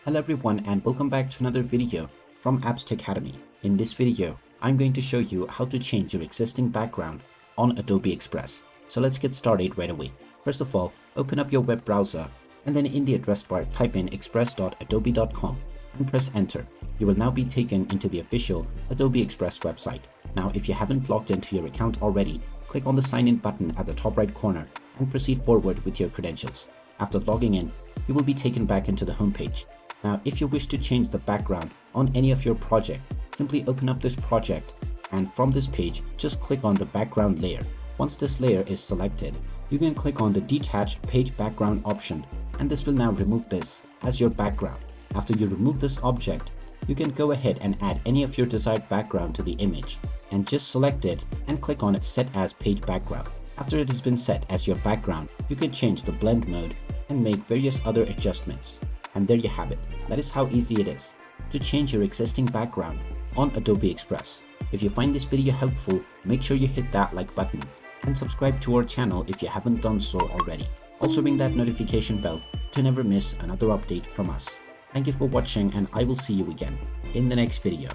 Hello everyone and welcome back to another video from Apps Academy. In this video, I'm going to show you how to change your existing background on Adobe Express. So let's get started right away. First of all, open up your web browser and then in the address bar type in express.adobe.com and press enter. You will now be taken into the official Adobe Express website. Now if you haven't logged into your account already, click on the sign in button at the top right corner and proceed forward with your credentials. After logging in, you will be taken back into the home page. Now, if you wish to change the background on any of your project, simply open up this project and from this page, just click on the background layer. Once this layer is selected, you can click on the detach page background option and this will now remove this as your background. After you remove this object, you can go ahead and add any of your desired background to the image and just select it and click on set as page background. After it has been set as your background, you can change the blend mode and make various other adjustments. And there you have it. That is how easy it is to change your existing background on Adobe Express. If you find this video helpful, make sure you hit that like button and subscribe to our channel if you haven't done so already. Also ring that notification bell to never miss another update from us. Thank you for watching and I will see you again in the next video.